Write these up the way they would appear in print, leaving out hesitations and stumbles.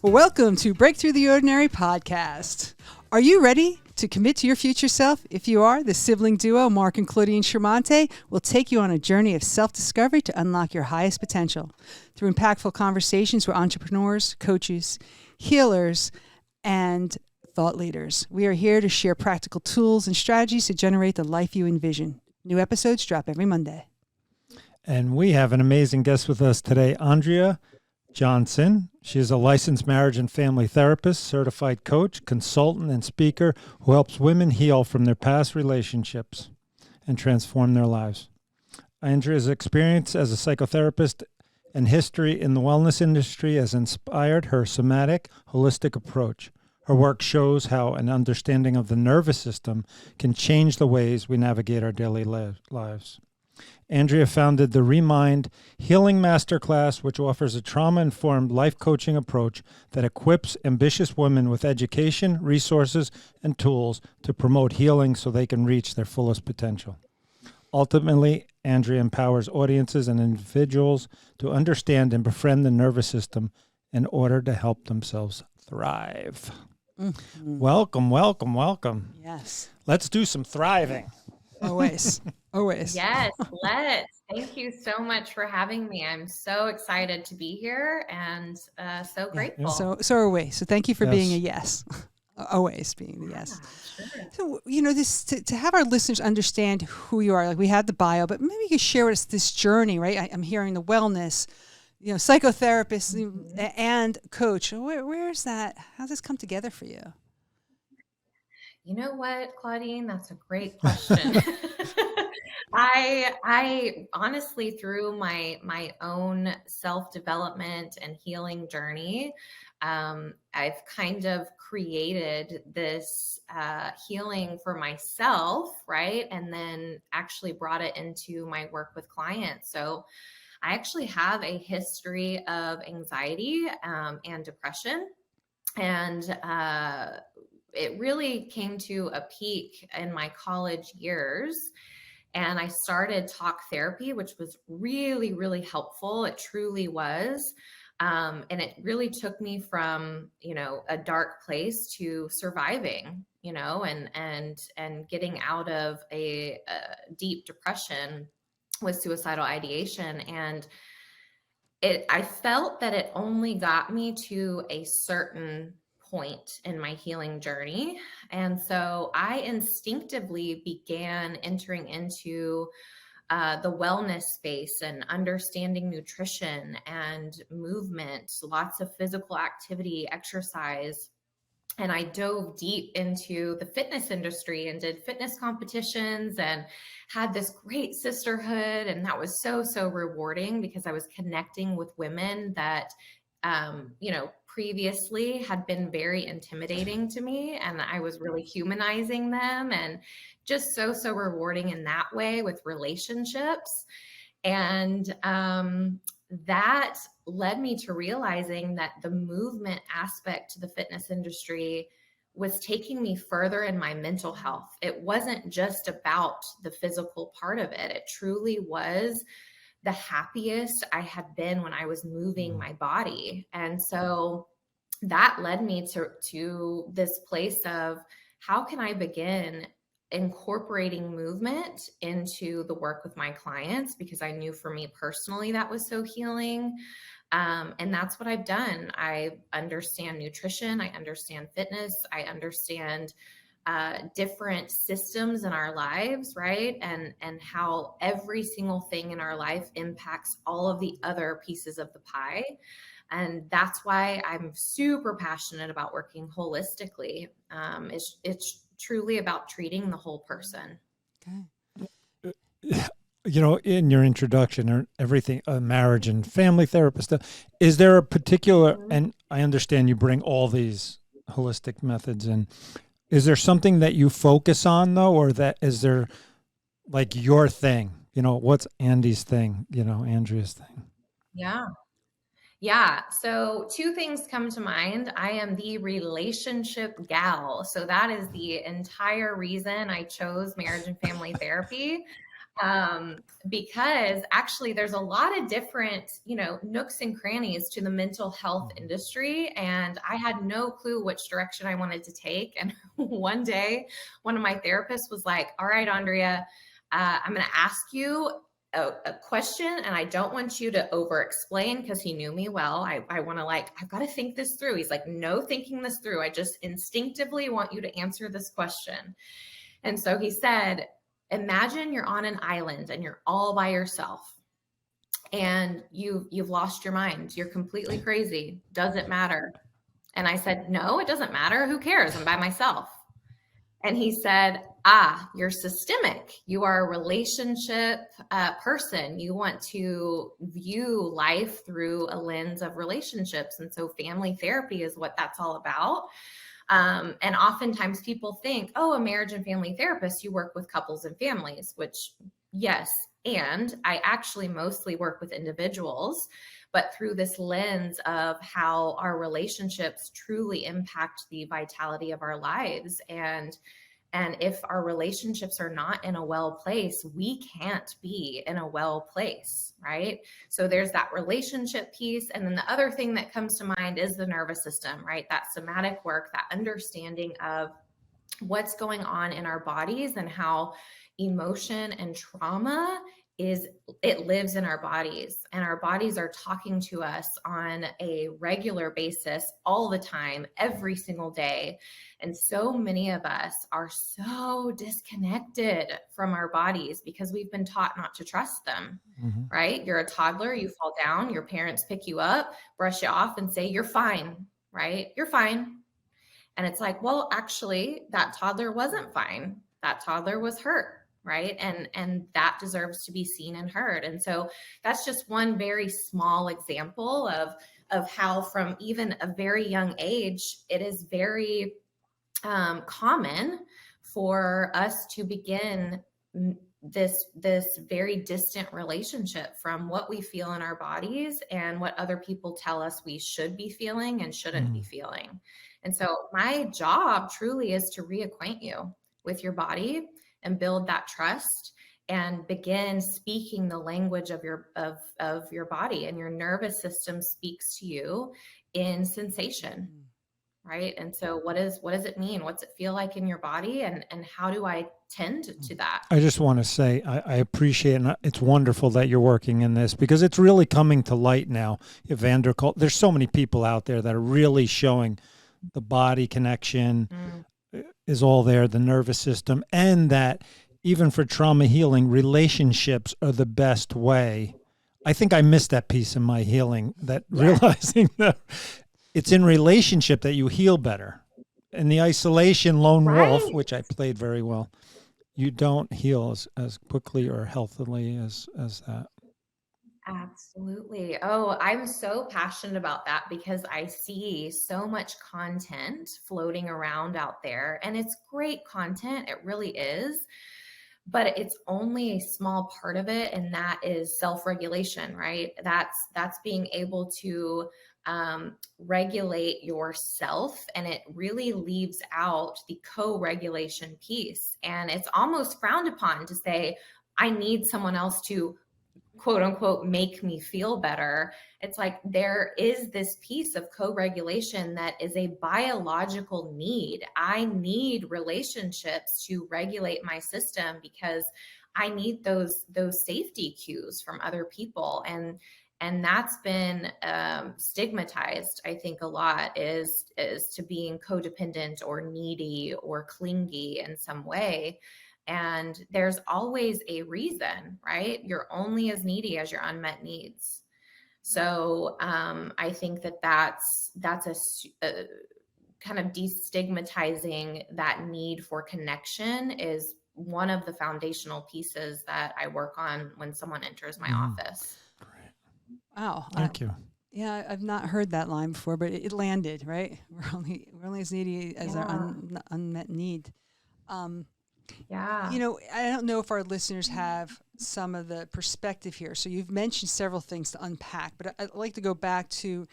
Welcome to Break Through the Ordinary podcast. Are you ready to commit to your future self? If you are, the sibling duo, Marc and Claudine Chiarmonte, will take you on a journey of self-discovery to unlock your highest potential. Through impactful conversations with entrepreneurs, coaches, healers, and thought leaders, we are here to share practical tools and strategies to generate the life you envision. New episodes drop every Monday. And we have an amazing guest with us today, Andrea Johnson. She is a licensed marriage and family therapist, certified coach, consultant, and speaker who helps women heal from their past relationships and transform their lives. Andrea's experience as a psychotherapist and history in the wellness industry has inspired her somatic, holistic approach. Her work shows how an understanding of the nervous system can change the ways we navigate our daily lives. Andrea founded the Remind Healing Masterclass, which offers a trauma-informed life coaching approach that equips ambitious women with education, resources, and tools to promote healing so they can reach their fullest potential. Ultimately, Andrea empowers audiences and individuals to understand and befriend the nervous system in order to help themselves thrive. Mm-hmm. Welcome, welcome, welcome. Yes. Let's do some thriving. Always. Always. Yes, let's. Thank you so much for having me. I'm so excited to be here and so grateful. Yeah. So are we. So thank you for being a yes. Always being the yes. Sure. So, this to have our listeners understand who you are, like we had the bio, but maybe you could share with us this journey, right? I'm hearing the wellness, psychotherapist and coach. Where's that? How's this come together for you? You know what, Claudine? That's a great question. I honestly, through my own self-development and healing journey, I've kind of created this healing for myself, right? And then actually brought it into my work with clients. So I actually have a history of anxiety and depression. And it really came to a peak in my college years. And I started talk therapy, which was really, really helpful. It truly was. And it really took me from, a dark place to surviving, and getting out of a deep depression with suicidal ideation. And I felt that it only got me to a certain point in my healing journey. And so I instinctively began entering into the wellness space and understanding nutrition and movement, lots of physical activity, exercise. And I dove deep into the fitness industry and did fitness competitions and had this great sisterhood. And that was so, so rewarding because I was connecting with women that previously had been very intimidating to me, and I was really humanizing them, and just so rewarding in that way with relationships. And that led me to realizing that the movement aspect to the fitness industry was taking me further in my mental health. It wasn't just about the physical part of it. It truly was the happiest I had been when I was moving my body. And so that led me to this place of how can I begin incorporating movement into the work with my clients, because I knew for me personally that was so healing. And that's what I've done. I understand nutrition. I understand fitness. I understand different systems in our lives, right? And how every single thing in our life impacts all of the other pieces of the pie. And that's why I'm super passionate about working holistically. It's truly about treating the whole person. Okay. In your introduction or everything, marriage and family therapist, is there a particular, and I understand you bring all these holistic methods in, is there something that you focus on though, or is there like your thing? What's Andy's thing, Andrea's thing? Yeah. So two things come to mind. I am the relationship gal. So that is the entire reason I chose marriage and family therapy. because actually there's a lot of different, nooks and crannies to the mental health industry. And I had no clue which direction I wanted to take. And one day, one of my therapists was like, all right, Andrea, I'm going to ask you a question, and I don't want you to over explain, because he knew me well. I want to I've got to think this through. He's like, no thinking this through. I just instinctively want you to answer this question. And so he said, imagine you're on an island and you're all by yourself and you've lost your mind. You're completely crazy. Does it matter? And I said, no, it doesn't matter. Who cares? I'm by myself. And he said, you're systemic. You are a relationship person. You want to view life through a lens of relationships. And so family therapy is what that's all about. And oftentimes people think, a marriage and family therapist, you work with couples and families, which yes. And I actually mostly work with individuals, but through this lens of how our relationships truly impact the vitality of our lives. And if our relationships are not in a well place, we can't be in a well place, right? So there's that relationship piece. And then the other thing that comes to mind is the nervous system, right? That somatic work, that understanding of what's going on in our bodies and how emotion and trauma it lives in our bodies, and our bodies are talking to us on a regular basis all the time, every single day. And so many of us are so disconnected from our bodies because we've been taught not to trust them, right? You're a toddler, you fall down, your parents pick you up, brush you off and say, you're fine, right? You're fine. And it's like, well, actually that toddler wasn't fine. That toddler was hurt. Right. And that deserves to be seen and heard. And so that's just one very small example of how from even a very young age, it is very common for us to begin this very distant relationship from what we feel in our bodies and what other people tell us we should be feeling and shouldn't be feeling. And so my job truly is to reacquaint you with your body and build that trust and begin speaking the language of your body, and your nervous system speaks to you in sensation, right? And so what does it mean? What's it feel like in your body, and how do I tend to that? I just want to say I appreciate, and it's wonderful that you're working in this, because it's really coming to light now. Evander Cole, there's so many people out there that are really showing the body connection is all there, the nervous system, and that even for trauma healing, relationships are the best way. I think I missed that piece in my healing, that realizing that it's in relationship that you heal better. In the isolation lone wolf, which I played very well, you don't heal as quickly or healthily as that. Absolutely. Oh, I'm so passionate about that because I see so much content floating around out there, and it's great content. It really is. But it's only a small part of it, and that is self-regulation, right? That's being able to regulate yourself, and it really leaves out the co-regulation piece. And it's almost frowned upon to say, I need someone else to quote unquote make me feel better. It's like there is this piece of co-regulation that is a biological need. I need relationships to regulate my system because I need those safety cues from other people. And that's been stigmatized, I think, a lot, is to being codependent or needy or clingy in some way. And there's always a reason, right? You're only as needy as your unmet needs. So I think that's a kind of destigmatizing that need for connection is one of the foundational pieces that I work on when someone enters my office. Great. Wow. Thank you. Yeah, I've not heard that line before, but it landed, right? We're only as needy as our unmet need. Yeah. I don't know if our listeners have some of the perspective here. So you've mentioned several things to unpack, but I'd like to go back to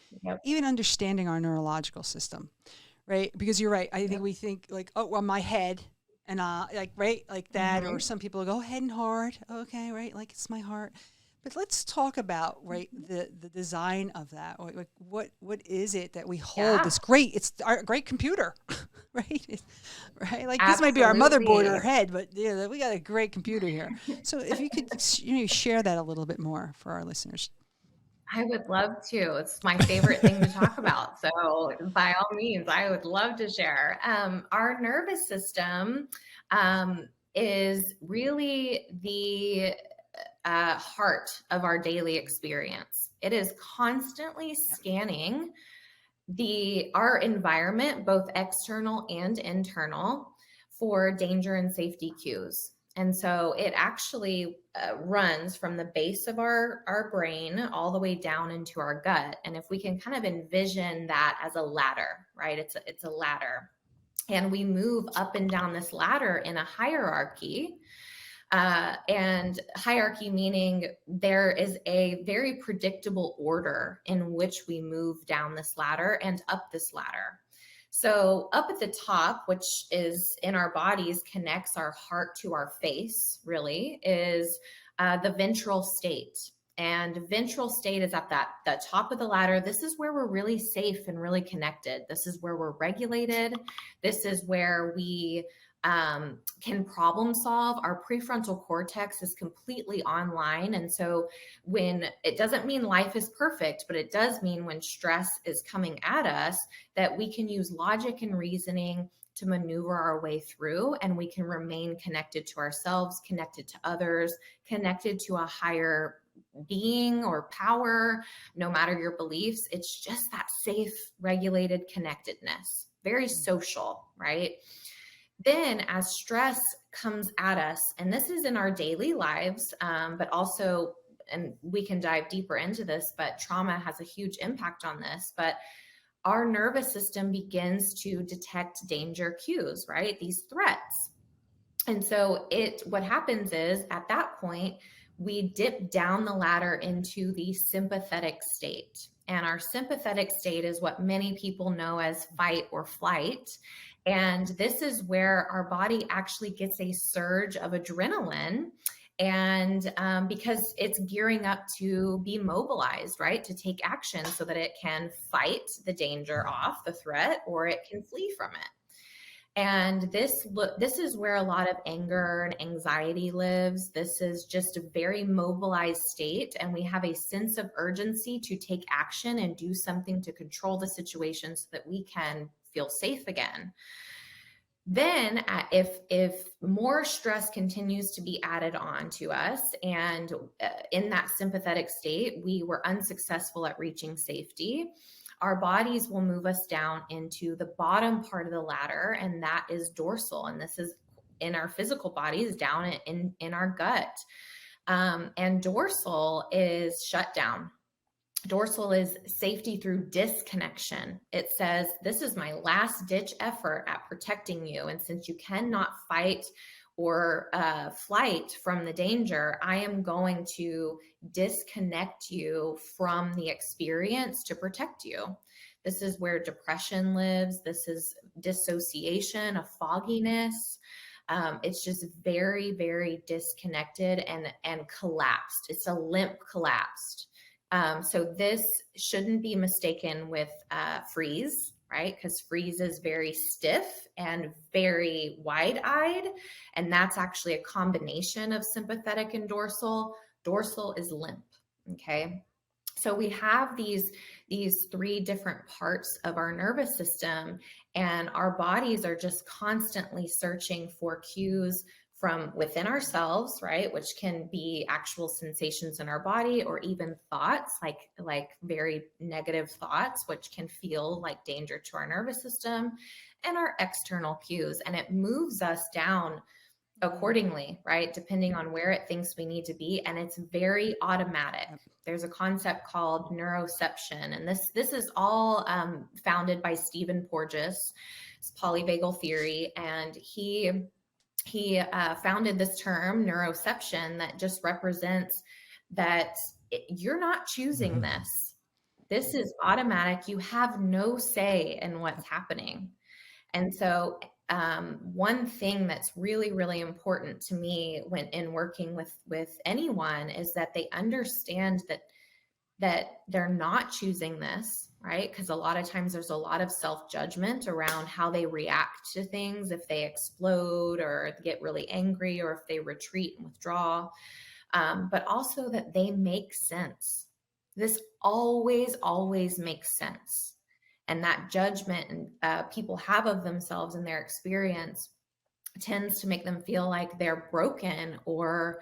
even understanding our neurological system, right? Because you're right. I think we think like, oh, well, my head, And like, right, like that, or Mhm. some people go head and heart. Okay, right, like it's my heart. But let's talk about, right, the design of that. Like what is it that we hold? Yeah, This great, it's our great computer, right? Right, like this might be our motherboard or absolutely. head, but yeah, we got a great computer here. So if you could, share that a little bit more for our listeners. I would love to. It's my favorite thing to talk about. So, by all means, I would love to share. Our nervous system is really the heart of our daily experience. It is constantly Yeah. scanning our environment, both external and internal, for danger and safety cues. And so it actually runs from the base of our brain all the way down into our gut. And if we can kind of envision that as a ladder, right? It's a ladder. And we move up and down this ladder in a hierarchy. And hierarchy meaning there is a very predictable order in which we move down this ladder and up this ladder. So, up at the top, which is in our bodies, connects our heart to our face, really, is the ventral state. And ventral state is at the top of the ladder. This is where we're really safe and really connected. This is where we're regulated. This is where we can problem solve. Our prefrontal cortex is completely online. And so when it doesn't mean life is perfect, but it does mean when stress is coming at us, that we can use logic and reasoning to maneuver our way through, and we can remain connected to ourselves, connected to others, connected to a higher being or power, no matter your beliefs. It's just that safe, regulated connectedness, very social, right? Then, as stress comes at us, and this is in our daily lives, but also, and we can dive deeper into this, but trauma has a huge impact on this. But our nervous system begins to detect danger cues, right? These threats. And so what happens is at that point, we dip down the ladder into the sympathetic state. And our sympathetic state is what many people know as fight or flight. And this is where our body actually gets a surge of adrenaline. And because it's gearing up to be mobilized, right, to take action so that it can fight the danger off, the threat, or it can flee from it. And this is where a lot of anger and anxiety lives. This is just a very mobilized state, and we have a sense of urgency to take action and do something to control the situation so that we can feel safe again. Then if more stress continues to be added on to us, and in that sympathetic state, we were unsuccessful at reaching safety, our bodies will move us down into the bottom part of the ladder, and that is dorsal. And this is in our physical bodies, down in our gut. And dorsal is shut down. Dorsal is safety through disconnection. It says, this is my last ditch effort at protecting you. And since you cannot fight or flight from the danger, I am going to disconnect you from the experience to protect you. This is where depression lives. This is dissociation, a fogginess. It's just very, very disconnected and collapsed. It's a limp collapsed. So this shouldn't be mistaken with freeze, right? Because freeze is very stiff and very wide-eyed, and that's actually a combination of sympathetic and dorsal. Dorsal is limp, okay? So we have these three different parts of our nervous system, and our bodies are just constantly searching for cues from within ourselves, right? Which can be actual sensations in our body, or even thoughts, like very negative thoughts, which can feel like danger to our nervous system, and our external cues. And it moves us down accordingly, right? Depending on where it thinks we need to be. And it's very automatic. There's a concept called neuroception. And this is all founded by Stephen Porges, polyvagal theory. And he founded this term neuroception that just represents that you're not choosing this. This is automatic. You have no say in what's happening. And so one thing that's really, really important to me when in working with anyone is that they understand that they're not choosing this, right? Because a lot of times there's a lot of self-judgment around how they react to things, if they explode or get really angry or if they retreat and withdraw, but also that they make sense. This always makes sense. And that judgment people have of themselves and their experience tends to make them feel like they're broken or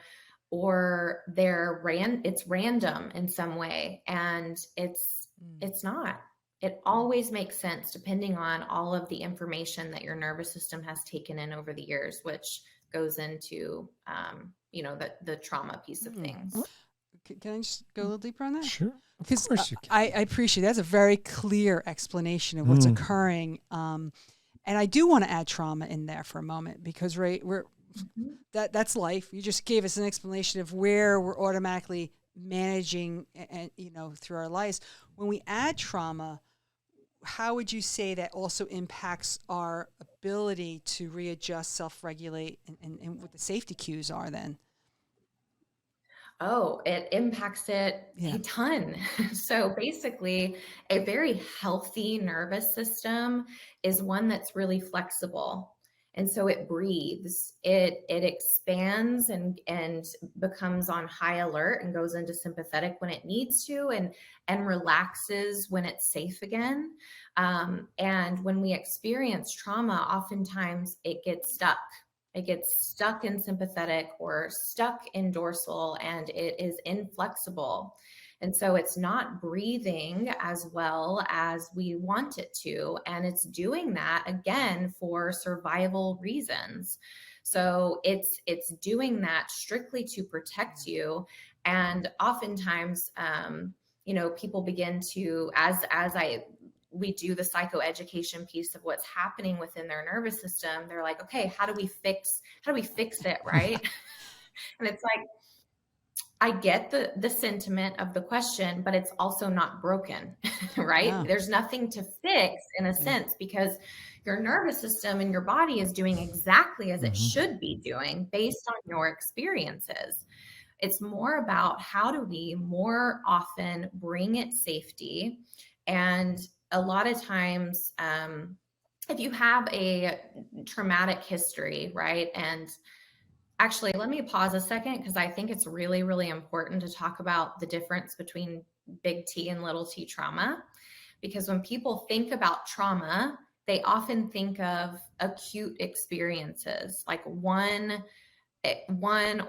it's random in some way, and it's not. It always makes sense depending on all of the information that your nervous system has taken in over the years, which goes into the trauma piece of things. Can I just go a little deeper on that? Sure. Because Of course you can. I appreciate that's a very clear explanation of what's occurring. And I do want to add trauma in there for a moment because that's life. You just gave us an explanation of where we're automatically managing and through our lives. When we add trauma, how would you say that also impacts our ability to readjust, self-regulate, and what the safety cues are then? Oh, it impacts it a ton. So basically, a very healthy nervous system is one that's really flexible. And so it breathes, it expands and becomes on high alert and goes into sympathetic when it needs to, and relaxes when it's safe again. And when we experience trauma, oftentimes it gets stuck. It gets stuck in sympathetic or stuck in dorsal, and it is inflexible. And so it's not breathing as well as we want it to. And it's doing that again for survival reasons. So it's doing that strictly to protect you. And oftentimes, people begin to, we do the psychoeducation piece of what's happening within their nervous system. They're like, okay, how do we fix it? Right. And it's like, I get the sentiment of the question, but it's also not broken, right? Yeah. There's nothing to fix in a sense because your nervous system and your body is doing exactly as it should be doing based on your experiences. It's more about how do we more often bring it safety. And a lot of times, if you have a traumatic history, right? And actually, let me pause a second because I think it's really, really important to talk about the difference between big T and little t trauma. Because when people think about trauma, they often think of acute experiences, like one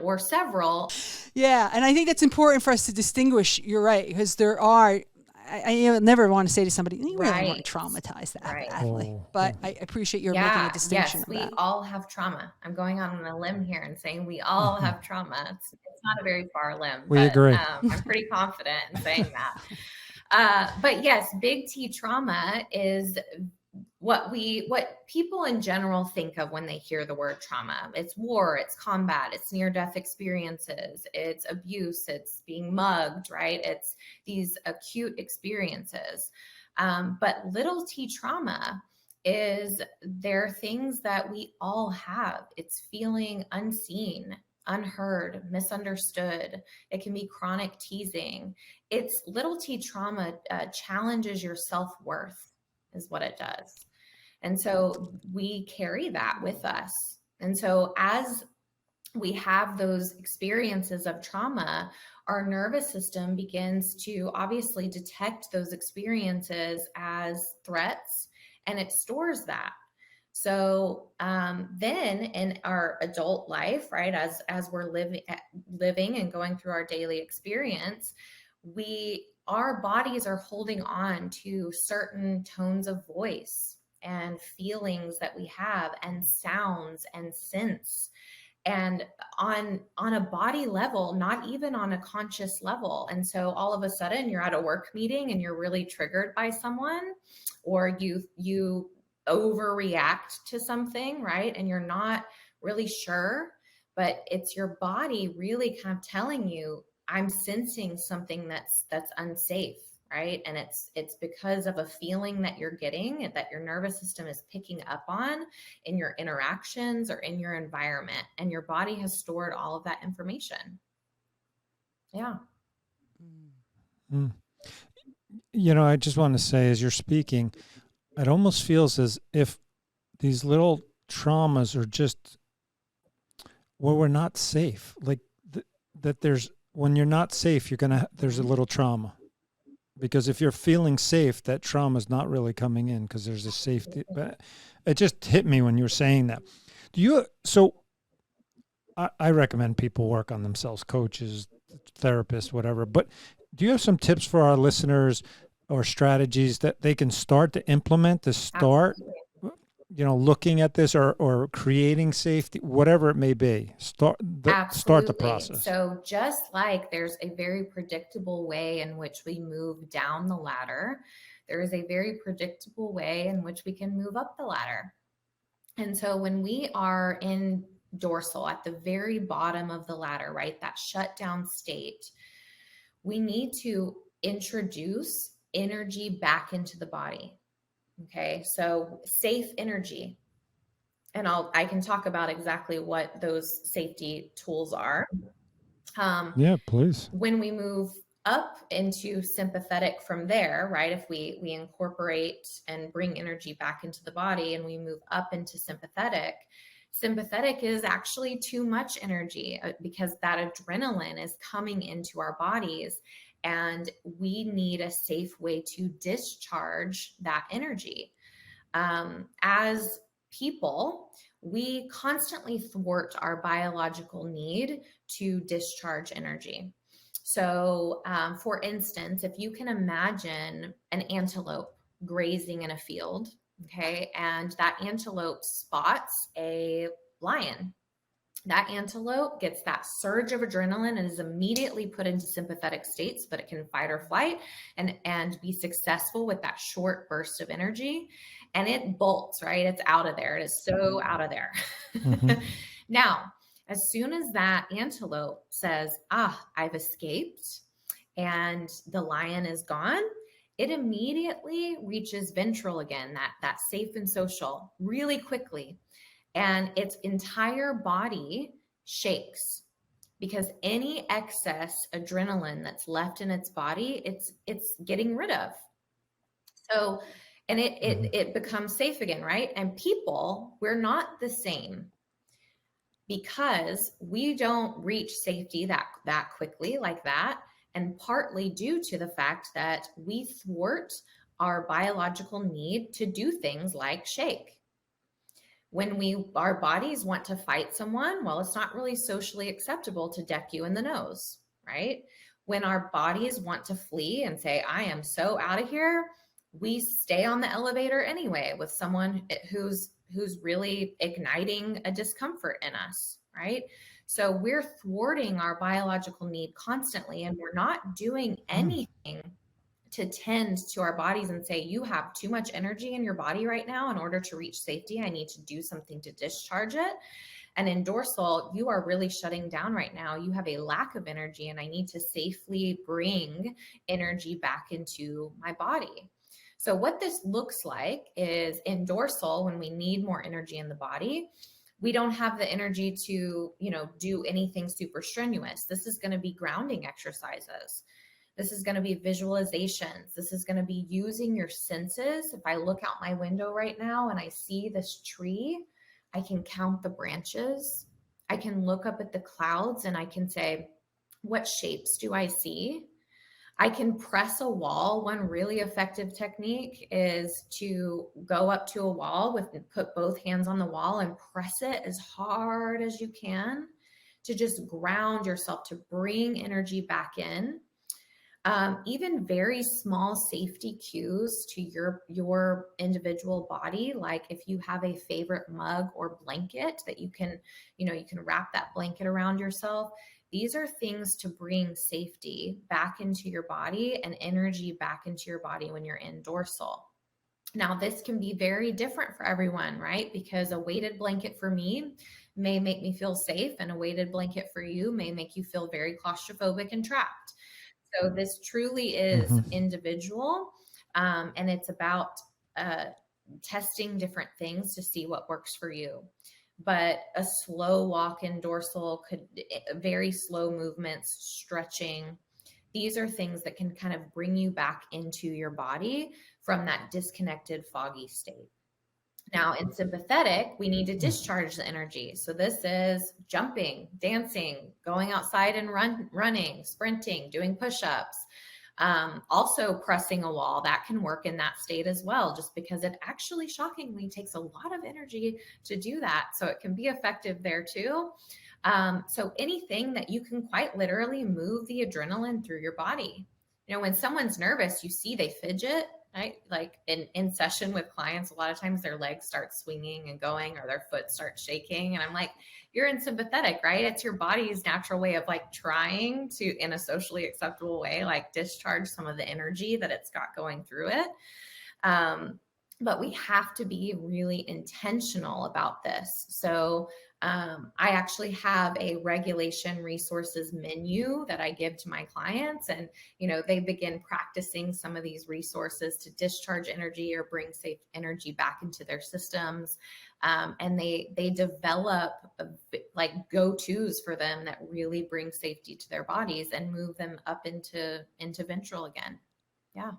or several. Yeah, and I think that's important for us to distinguish. You're right, because there are. I never want to say to somebody, you really weren't traumatized that badly. But I appreciate you're making a distinction. Yes, we all have trauma. I'm going on a limb here and saying we all have trauma. It's not a very far limb. We agree. I'm pretty confident in saying that. But yes, big T trauma is what people in general think of when they hear the word trauma. It's war, it's combat, it's near-death experiences, it's abuse, it's being mugged, right? It's these acute experiences. But little t trauma is there are things that we all have. It's feeling unseen, unheard, misunderstood. It can be chronic teasing. It's little t trauma challenges your self-worth is what it does. And so we carry that with us. And so as we have those experiences of trauma, our nervous system begins to obviously detect those experiences as threats, and it stores that. So then in our adult life, right, as we're living and going through our daily experience, our bodies are holding on to certain tones of voice and feelings that we have and sounds and scents, and on a body level, not even on a conscious level. And so all of a sudden you're at a work meeting and you're really triggered by someone, or you overreact to something, right? And you're not really sure, but it's your body really kind of telling you, I'm sensing something that's unsafe, right? And it's because of a feeling that you're getting, that your nervous system is picking up on in your interactions or in your environment, and your body has stored all of that information. Yeah. Mm. I just want to say, as you're speaking, it almost feels as if these little traumas are just where we're not safe. Like that there's, when you're not safe, there's a little trauma. Because if you're feeling safe, that trauma is not really coming in because there's a safety. But it just hit me when you were saying that. I recommend people work on themselves, coaches, therapists, whatever. But do you have some tips for our listeners or strategies that they can start to implement to start, Absolutely. looking at this or creating safety, whatever it may be? Start the process. So just like there's a very predictable way in which we move down the ladder, there is a very predictable way in which we can move up the ladder. And so when we are in dorsal at the very bottom of the ladder, right, that shutdown state, we need to introduce energy back into the body. Okay, so safe energy. And I can talk about exactly what those safety tools are. Yeah, please. When we move up into sympathetic from there, right? If we incorporate and bring energy back into the body and we move up into sympathetic, sympathetic is actually too much energy because that adrenaline is coming into our bodies, and we need a safe way to discharge that energy. As people, we constantly thwart our biological need to discharge energy. So, for instance, if you can imagine an antelope grazing in a field, okay, and that antelope spots a lion. That antelope gets that surge of adrenaline and is immediately put into sympathetic state so that it can fight or flight and be successful with that short burst of energy. And it bolts, right? It's out of there. It is so out of there. Mm-hmm. Now, as soon as that antelope says, I've escaped and the lion is gone, it immediately reaches ventral again, that safe and social, really quickly. And its entire body shakes because any excess adrenaline that's left in its body, it's getting rid of. So, and it becomes safe again, right? And people, we're not the same because we don't reach safety that quickly like that. And partly due to the fact that we thwart our biological need to do things like shake. When our bodies want to fight someone, well, it's not really socially acceptable to deck you in the nose, right? When our bodies want to flee and say, I am so out of here, we stay on the elevator anyway with someone who's really igniting a discomfort in us, right? So we're thwarting our biological need constantly, and we're not doing anything to tend to our bodies and say, you have too much energy in your body right now. In order to reach safety, I need to do something to discharge it. And in dorsal, you are really shutting down right now. You have a lack of energy, and I need to safely bring energy back into my body. So what this looks like is in dorsal, when we need more energy in the body, we don't have the energy to, do anything super strenuous. This is going to be grounding exercises. This is going to be visualizations. This is going to be using your senses. If I look out my window right now and I see this tree, I can count the branches. I can look up at the clouds and I can say, what shapes do I see? I can press a wall. One really effective technique is to go up to a wall put both hands on the wall and press it as hard as you can to just ground yourself, to bring energy back in. Even very small safety cues to your individual body, like if you have a favorite mug or blanket that you can wrap that blanket around yourself. These are things to bring safety back into your body and energy back into your body when you're in dorsal. Now, this can be very different for everyone, right? Because a weighted blanket for me may make me feel safe, and a weighted blanket for you may make you feel very claustrophobic and trapped. So this truly is individual, and it's about testing different things to see what works for you. But a slow walk in dorsal, very slow movements, stretching, these are things that can kind of bring you back into your body from that disconnected, foggy state. Now, in sympathetic, we need to discharge the energy. So this is jumping, dancing, going outside and running, sprinting, doing push-ups, also pressing a wall. That can work in that state as well, just because it actually shockingly takes a lot of energy to do that. So it can be effective there too. So anything that you can quite literally move the adrenaline through your body. You know, when someone's nervous, you see they fidget, right? Like in session with clients, a lot of times their legs start swinging and going, or their foot starts shaking. And I'm like, you're in sympathetic, right? It's your body's natural way of like trying to, in a socially acceptable way, like discharge some of the energy that it's got going through it. But we have to be really intentional about this. So I actually have a regulation resources menu that I give to my clients, and they begin practicing some of these resources to discharge energy or bring safe energy back into their systems, and they develop like go-tos for them that really bring safety to their bodies and move them up into ventral again. Yeah.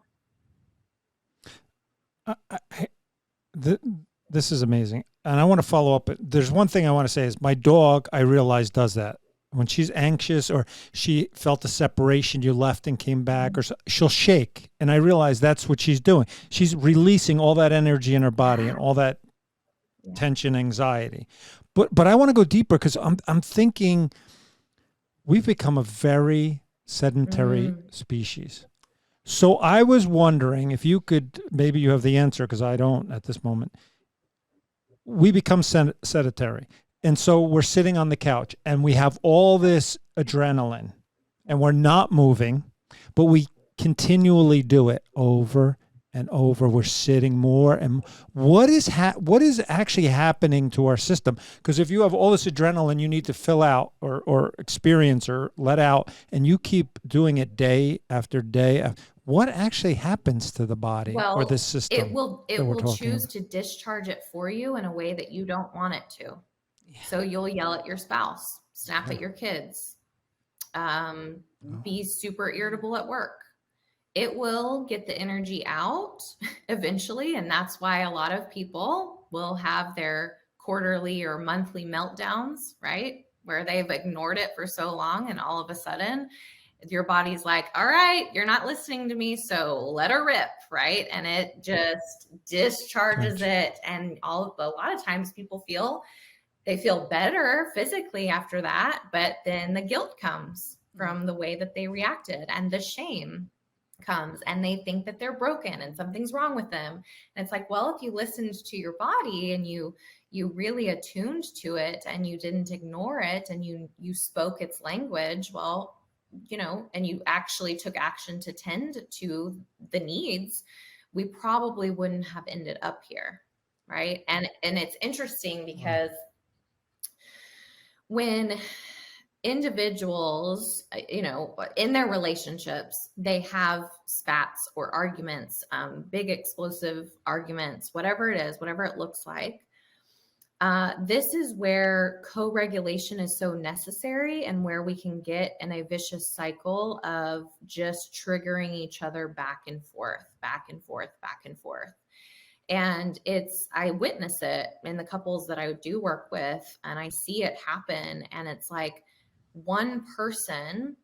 This is amazing. And I want to follow up. There's one thing I want to say is my dog, I realize, does that. When she's anxious or she felt a separation, you left and came back, or she'll shake. And I realize that's what she's doing. She's releasing all that energy in her body and all that tension, anxiety. But I want to go deeper, because I'm thinking we've become a very sedentary species. So I was wondering if you could, maybe you have the answer, because I don't at this moment. We become sedentary. And so we're sitting on the couch and we have all this adrenaline and we're not moving, but we continually do it over and over. We're sitting more. And what is actually happening to our system? Because if you have all this adrenaline you need to fill out or experience or let out, and you keep doing it day after day, what actually happens to the body or the system? It will choose to discharge it for you in a way that you don't want it to. Yeah. So you'll yell at your spouse, snap at your kids, be super irritable at work. It will get the energy out eventually. And that's why a lot of people will have their quarterly or monthly meltdowns, right? Where they've ignored it for so long, and all of a sudden your body's like, all right, you're not listening to me, so let her rip, right? And it just discharges it. And a lot of times people feel better physically after that, but then the guilt comes from the way that they reacted, and the shame comes, and they think that they're broken and something's wrong with them. And it's like, well, if you listened to your body and you really attuned to it and you didn't ignore it and you spoke its language, well, and you actually took action to tend to the needs, we probably wouldn't have ended up here. Right. And it's interesting because when individuals, in their relationships, they have spats or arguments, big explosive arguments, whatever it is, whatever it looks like. This is where co-regulation is so necessary, and where we can get in a vicious cycle of just triggering each other back and forth, back and forth, back and forth. And I witness it in the couples that I do work with, and I see it happen. And it's like one person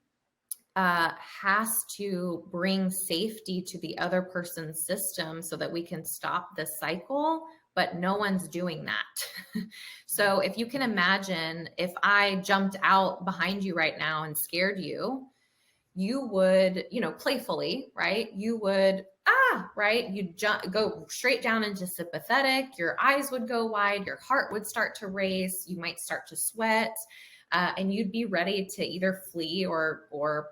has to bring safety to the other person's system so that we can stop the cycle, but no one's doing that. So if you can imagine, if I jumped out behind you right now and scared you, you would, playfully, right? You would, right? You'd go straight down into sympathetic. Your eyes would go wide. Your heart would start to race. You might start to sweat, and you'd be ready to either flee or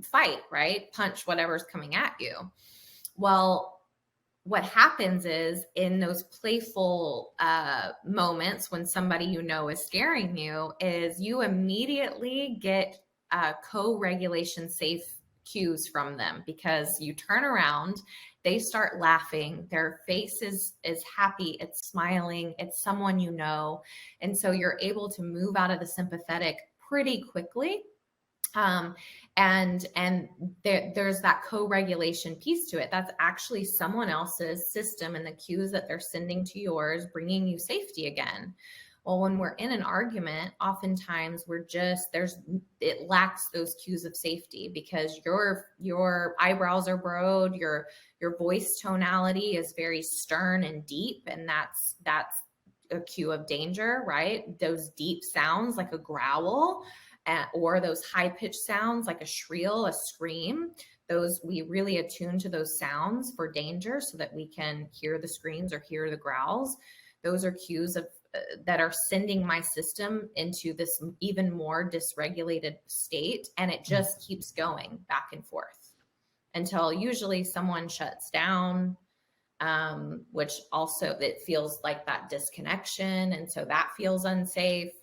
fight, right? Punch whatever's coming at you. Well, what happens is, in those playful moments when somebody is scaring you, is you immediately get co-regulation safe cues from them, because you turn around, they start laughing, their face is happy, it's smiling, it's someone you know. And so you're able to move out of the sympathetic pretty quickly. And there's that co-regulation piece to it. That's actually someone else's system and the cues that they're sending to yours, bringing you safety again. Well, when we're in an argument, oftentimes it lacks those cues of safety, because your eyebrows are burrowed, your voice tonality is very stern and deep, and that's a cue of danger, right? Those deep sounds like a growl, or those high-pitched sounds like a shriel, a scream. Those, we really attune to those sounds for danger so that we can hear the screams or hear the growls. Those are cues of that are sending my system into this even more dysregulated state. And it just keeps going back and forth until usually someone shuts down, which also, it feels like that disconnection. And so that feels unsafe.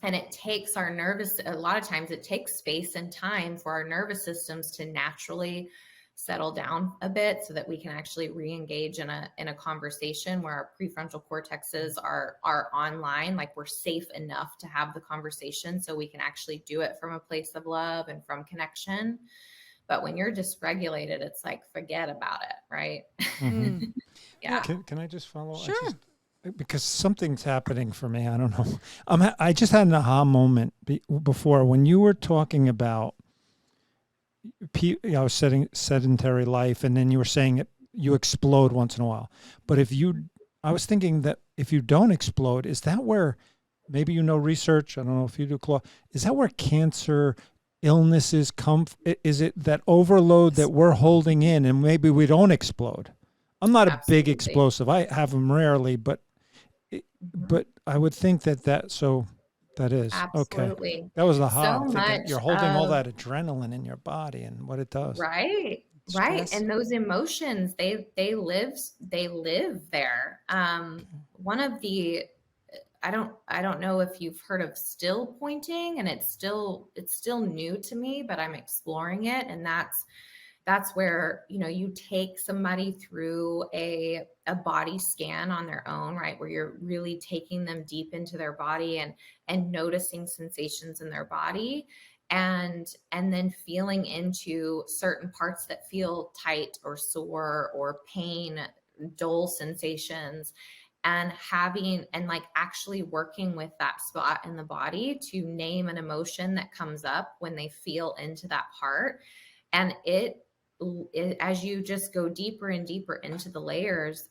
And it takes a lot of times it takes space and time for our nervous systems to naturally settle down a bit so that we can actually re-engage in a conversation where our prefrontal cortexes are online, like we're safe enough to have the conversation so we can actually do it from a place of love and from connection. But when you're dysregulated, it's like, forget about it, right? Mm-hmm. Yeah. Can I just follow? Sure. Because something's happening for me. I don't know. I just had an aha moment before when you were talking about sedentary life, and then you were saying you explode once in a while. But I was thinking that if you don't explode, is that where, maybe research, I don't know if you do, Claude, is that where cancer, illnesses come? Is it that overload that we're holding in and maybe we don't explode? I'm not a big explosive. I have them rarely, but I would think that is absolutely okay. That was the hard. So You're holding all that adrenaline in your body and what it does. Right. Stress. Right. And those emotions, they live there. One of the, I don't know if you've heard of still pointing, and it's still new to me, but I'm exploring it. And that's where, you take somebody through a body scan on their own, right? Where you're really taking them deep into their body and noticing sensations in their body, and then feeling into certain parts that feel tight or sore or pain, dull sensations, and actually working with that spot in the body to name an emotion that comes up when they feel into that part. And as you just go deeper and deeper into the layers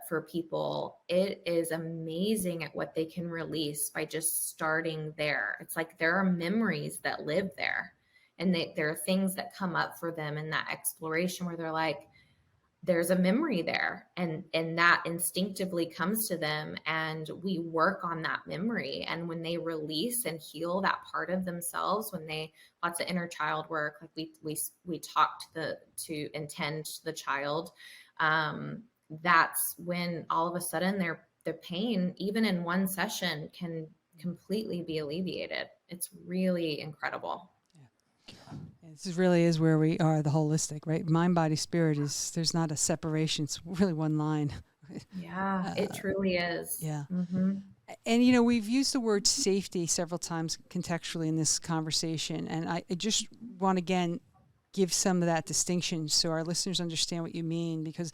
for people, it is amazing at what they can release by just starting there. It's like there are memories that live there, and there are things that come up for them in that exploration where they're like, there's a memory there, and that instinctively comes to them, and we work on that memory. And when they release and heal that part of themselves, lots of inner child work, like we talk to intend the child, that's when all of a sudden their pain, even in one session, can completely be alleviated. It's really incredible. This really is where we are, the holistic, right? Mind, body, spirit there's not a separation. It's really one line. Yeah, it truly is. Yeah. Mm-hmm. And, we've used the word safety several times contextually in this conversation. And I just want to, again, give some of that distinction so our listeners understand what you mean, because,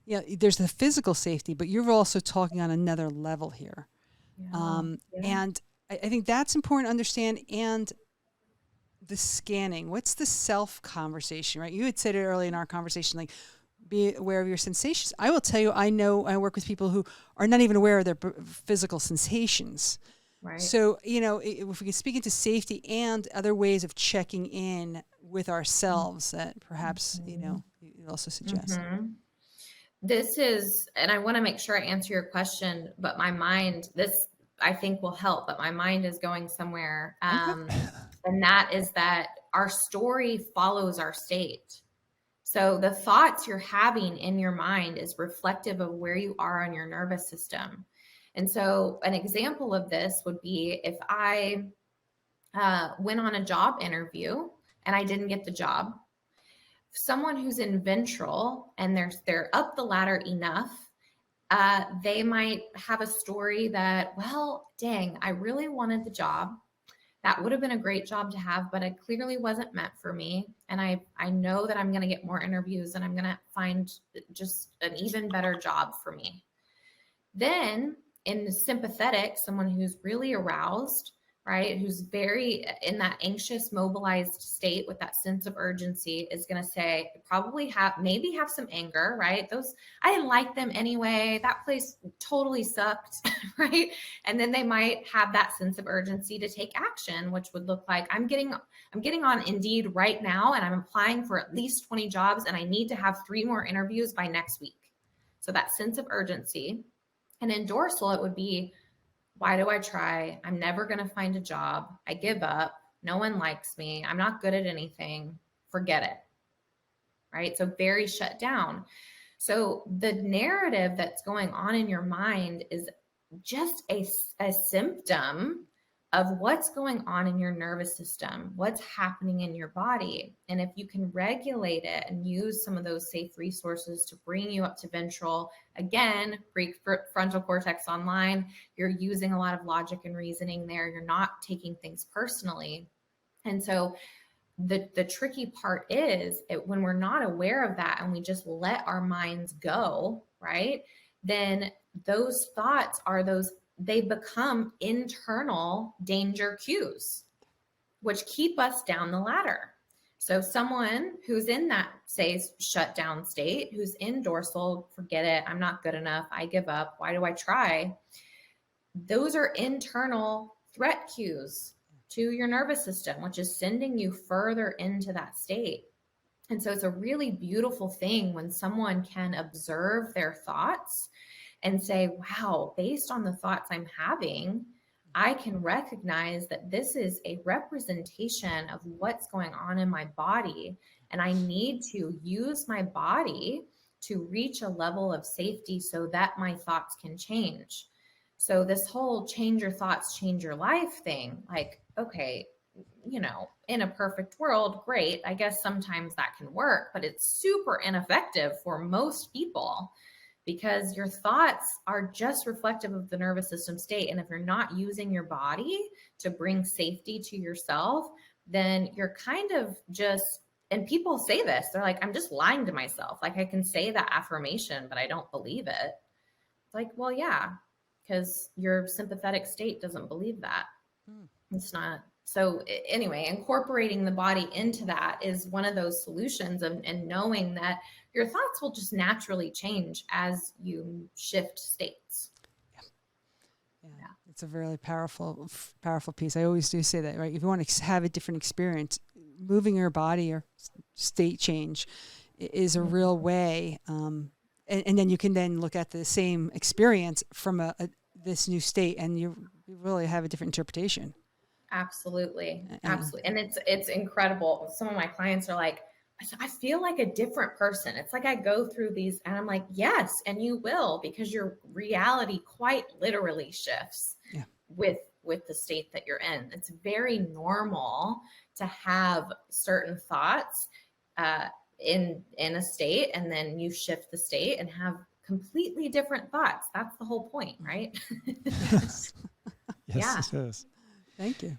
there's the physical safety, but you're also talking on another level here. Yeah. And I think that's important to understand. And the scanning, what's the self conversation, right? You had said it early in our conversation, like, be aware of your sensations. I will tell you, I know I work with people who are not even aware of their physical sensations. Right. So, if we can speak into safety and other ways of checking in with ourselves that perhaps, you also suggest. Mm-hmm. This is, and I want to make sure I answer your question, but my mind, this I think will help, but my mind is going somewhere. And that is that our story follows our state. So the thoughts you're having in your mind is reflective of where you are on your nervous system. And so an example of this would be if I went on a job interview and I didn't get the job, someone who's in ventral and they're up the ladder enough, they might have a story that, well, dang, I really wanted the job. That would have been a great job to have, but it clearly wasn't meant for me. And I know that I'm going to get more interviews and I'm going to find just an even better job for me. Then in the sympathetic, someone who's really aroused, right, who's very in that anxious, mobilized state with that sense of urgency, is going to say, probably maybe have some anger, right? Those, I didn't like them anyway. That place totally sucked, right? And then they might have that sense of urgency to take action, which would look like, I'm getting on Indeed right now, and I'm applying for at least 20 jobs, and I need to have 3 more interviews by next week. So that sense of urgency. And in dorsal, it would be, why do I try? I'm never going to find a job. I give up. No one likes me. I'm not good at anything. Forget it. Right? So very shut down. So the narrative that's going on in your mind is just a symptom of what's going on in your nervous system, what's happening in your body. And if you can regulate it and use some of those safe resources to bring you up to ventral, again, prefrontal cortex online, you're using a lot of logic and reasoning there. You're not taking things personally. And so the tricky part is when we're not aware of that and we just let our minds go, right? Then those thoughts they become internal danger cues, which keep us down the ladder. So someone who's in that, say, shut down state, who's in dorsal, forget it, I'm not good enough, I give up, why do I try? Those are internal threat cues to your nervous system, which is sending you further into that state. And so it's a really beautiful thing when someone can observe their thoughts and say, wow, based on the thoughts I'm having, I can recognize that this is a representation of what's going on in my body. And I need to use my body to reach a level of safety so that my thoughts can change. So this whole change your thoughts, change your life thing, like, okay, in a perfect world, great. I guess sometimes that can work, but it's super ineffective for most people because your thoughts are just reflective of the nervous system state. And if you're not using your body to bring safety to yourself, then you're kind of just, and people say this, they're like, I'm just lying to myself. Like I can say that affirmation, but I don't believe it. It's like, well, yeah, because your sympathetic state doesn't believe that. It's not. So anyway, incorporating the body into that is one of those solutions, and knowing that your thoughts will just naturally change as you shift states. Yeah. It's a really powerful piece. I always do say that, right? If you want to have a different experience, moving your body or state change is a real way. And then you can then look at the same experience from this new state, and you really have a different interpretation. Absolutely. Absolutely. And it's incredible. Some of my clients are like, I feel like a different person. It's like I go through these and I'm like, yes, and you will, because your reality quite literally shifts with the state that you're in. It's very normal to have certain thoughts in a state, and then you shift the state and have completely different thoughts. That's the whole point, right? Yes. Yes, it is. Thank you.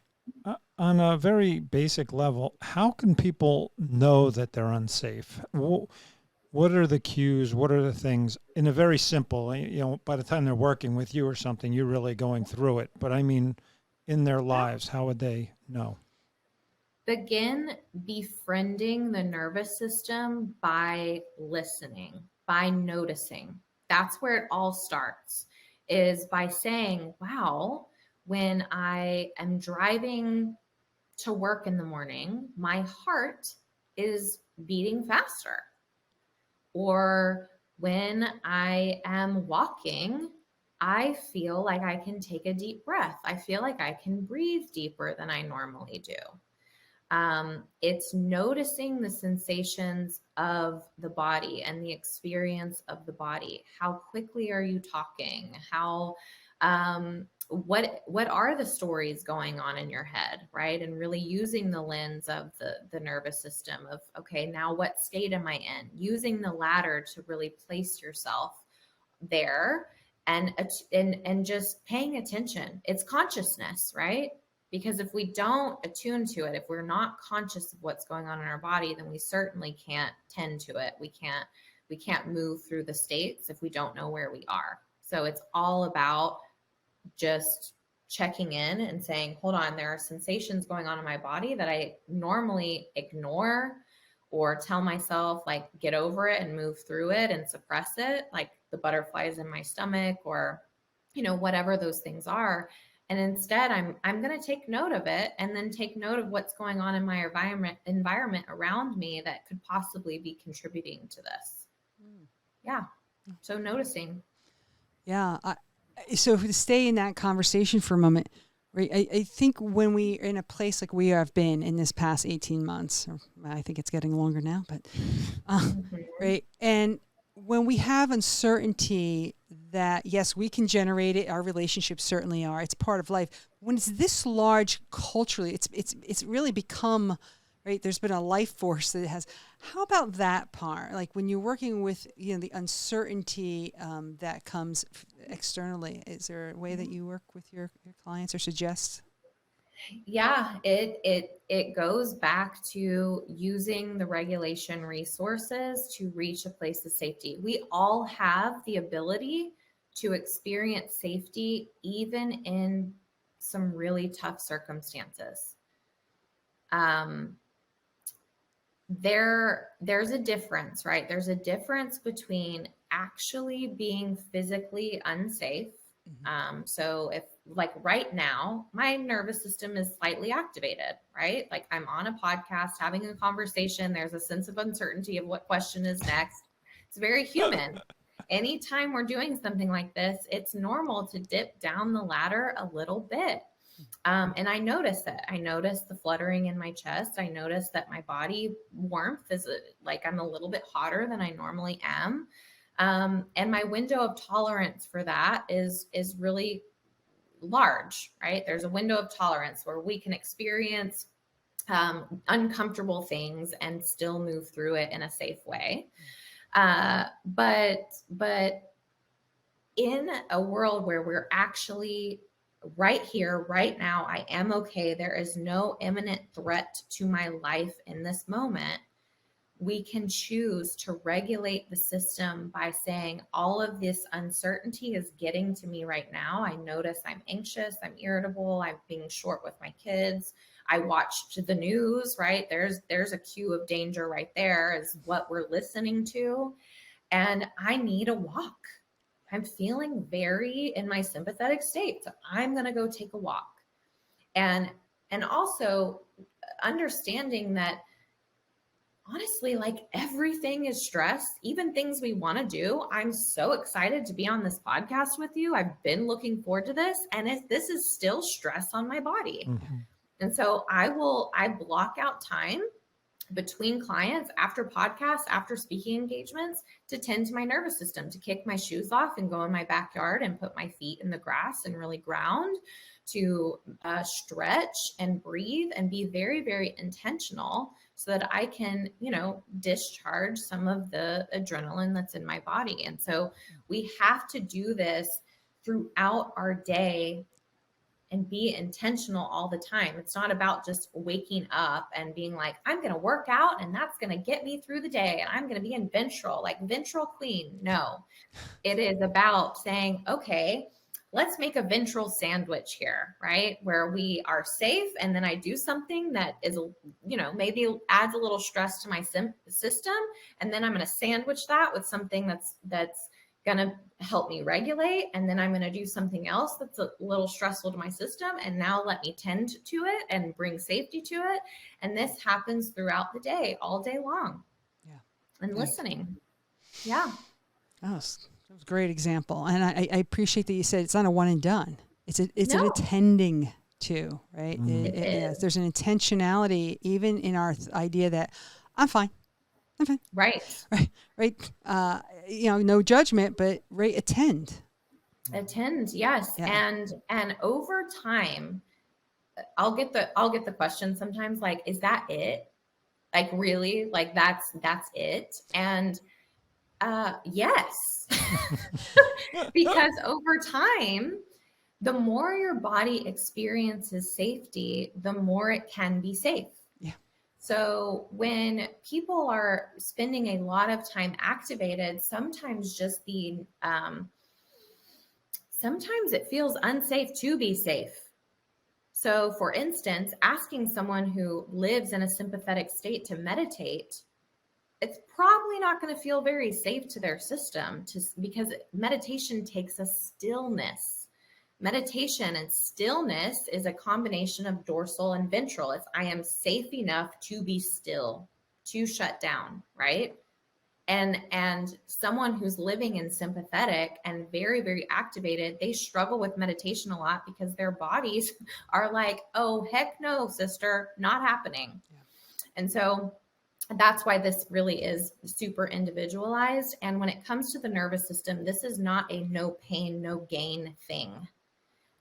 On a very basic level, how can people know that they're unsafe? What are the cues? What are the things in a very simple, by the time they're working with you or something, you're really going through it. But I mean, in their lives, how would they know? Begin befriending the nervous system by listening, by noticing. That's where it all starts, is by saying, wow, when I am driving to work in the morning, my heart is beating faster. Or when I am walking, I feel like I can take a deep breath. I feel like I can breathe deeper than I normally do. It's noticing the sensations of the body and the experience of the body. How quickly are you talking? How what are the stories going on in your head, right? And really using the lens of the nervous system of, okay, now what state am I in? Using the ladder to really place yourself there, and just paying attention. It's consciousness, right? Because if we don't attune to it, if we're not conscious of what's going on in our body, then we certainly can't tend to it. We can't move through the states if we don't know where we are. So it's all about just checking in and saying, hold on, there are sensations going on in my body that I normally ignore or tell myself, like, get over it and move through it and suppress it, like the butterflies in my stomach, or, whatever those things are. And instead I'm going to take note of it, and then take note of what's going on in my environment around me that could possibly be contributing to this. Yeah. So noticing. Yeah. So to stay in that conversation for a moment, right? I think when we are in a place like we have been in this past 18 months, or I think it's getting longer now, but right. And when we have uncertainty that, yes, we can generate it, our relationships certainly are, it's part of life. When it's this large culturally, it's really become, right, there's been a life force that it has. How about that part? Like when you're working with, the uncertainty that comes externally, is there a way that you work with your clients or suggest? Yeah, it goes back to using the regulation resources to reach a place of safety. We all have the ability to experience safety even in some really tough circumstances. There's a difference, right? There's a difference between actually being physically unsafe. So if, like, right now, my nervous system is slightly activated, right? Like, I'm on a podcast having a conversation. There's a sense of uncertainty of what question is next. It's very human. Anytime we're doing something like this, it's normal to dip down the ladder a little bit. And I notice it. I notice the fluttering in my chest. I notice that my body warmth is like I'm a little bit hotter than I normally am. And my window of tolerance for that is really large, right? There's a window of tolerance where we can experience uncomfortable things and still move through it in a safe way. But in a world where we're actually right here, right now, I am okay, there is no imminent threat to my life in this moment, we can choose to regulate the system by saying, all of this uncertainty is getting to me right now. I notice I'm anxious, I'm irritable, I'm being short with my kids. I watched the news, right? There's a cue of danger right there, is what we're listening to. And I need a walk. I'm feeling very in my sympathetic state. So I'm going to go take a walk. And also understanding that, honestly, like, everything is stress, even things we want to do. I'm so excited to be on this podcast with you. I've been looking forward to this. And this is still stress on my body. Mm-hmm. And so I block out time between clients, after podcasts, after speaking engagements, to tend to my nervous system, to kick my shoes off and go in my backyard and put my feet in the grass and really ground, to stretch and breathe and be very, very intentional, so that I can, discharge some of the adrenaline that's in my body. And so we have to do this throughout our day and be intentional all the time. It's not about just waking up and being like, I'm going to work out and that's going to get me through the day, and I'm going to be in ventral, like ventral queen. No, it is about saying, okay, let's make a ventral sandwich here, right? Where we are safe. And then I do something that is, maybe adds a little stress to my system. And then I'm going to sandwich that with something that's going to help me regulate. And then I'm going to do something else that's a little stressful to my system. And now let me tend to it and bring safety to it. And this happens throughout the day, all day long. Yeah. And listening. Yeah. Oh, that was a great example. And I appreciate that you said it's not a one and done. It's an attending to, right? It there's an intentionality even in our idea that I'm fine. Right. No judgment, but attend. Attend, yes. Yeah. And over time, I'll get the question sometimes, like, is that it? Like, really? Like, that's it? And yes. Because over time, the more your body experiences safety, the more it can be safe. Yeah. So when people are spending a lot of time activated, sometimes just sometimes it feels unsafe to be safe. So for instance, asking someone who lives in a sympathetic state to meditate, it's probably not going to feel very safe to their system because meditation takes a stillness. Meditation and stillness is a combination of dorsal and ventral. It's I am safe enough to be still, to shut down, right? And someone who's living in sympathetic and very, very activated, they struggle with meditation a lot because their bodies are like, oh, heck no, sister, not happening. Yeah. And so that's why this really is super individualized. And when it comes to the nervous system, this is not a no pain, no gain thing.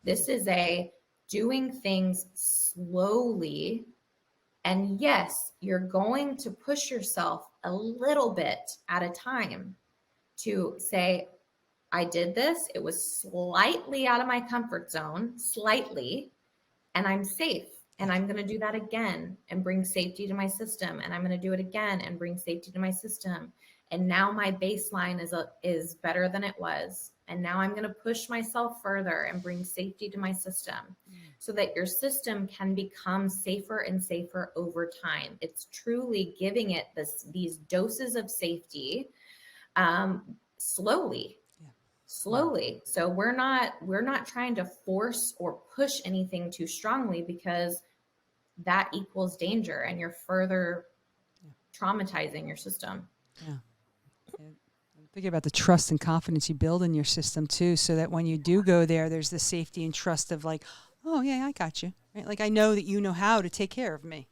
This is a doing things slowly. And yes, you're going to push yourself a little bit at a time to say, I did this. It was slightly out of my comfort zone, slightly, and I'm safe. And I'm going to do that again and bring safety to my system. And I'm going to do it again and bring safety to my system. And now my baseline is better than it was. And now I'm going to push myself further and bring safety to my system so that your system can become safer and safer over time. It's truly giving it these doses of safety slowly. Slowly. So we're not trying to force or push anything too strongly because that equals danger and you're further traumatizing your system. Yeah. I'm thinking about the trust and confidence you build in your system too, so that when you do go there, there's the safety and trust of like, oh yeah, I got you. Right? Like I know that you know how to take care of me.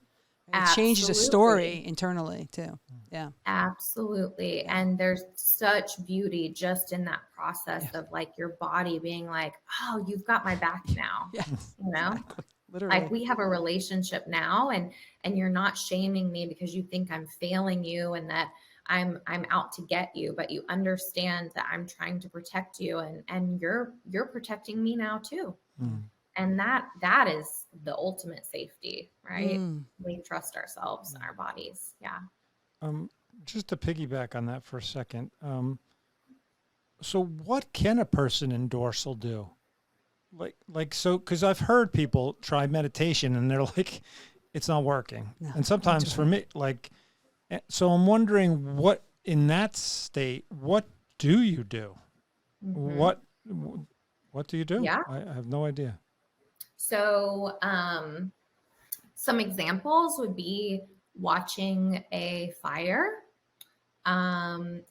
It changes the story internally too. Yeah. Absolutely. Yeah. And there's such beauty just in that process of like your body being like, oh, you've got my back now. Yes, you know, exactly. Literally. Like we have a relationship now and you're not shaming me because you think I'm failing you and that I'm out to get you, but you understand that I'm trying to protect you and you're protecting me now too. Mm. And that is the ultimate safety, right? We trust ourselves and our bodies. Yeah. Just to piggyback on that for a second. So what can a person in dorsal do? So, because I've heard people try meditation and they're like, it's not working. No, and sometimes for me, so I'm wondering what in that state, what do you do? Mm-hmm. What do you do? Yeah. I have no idea. So some examples would be watching a fire.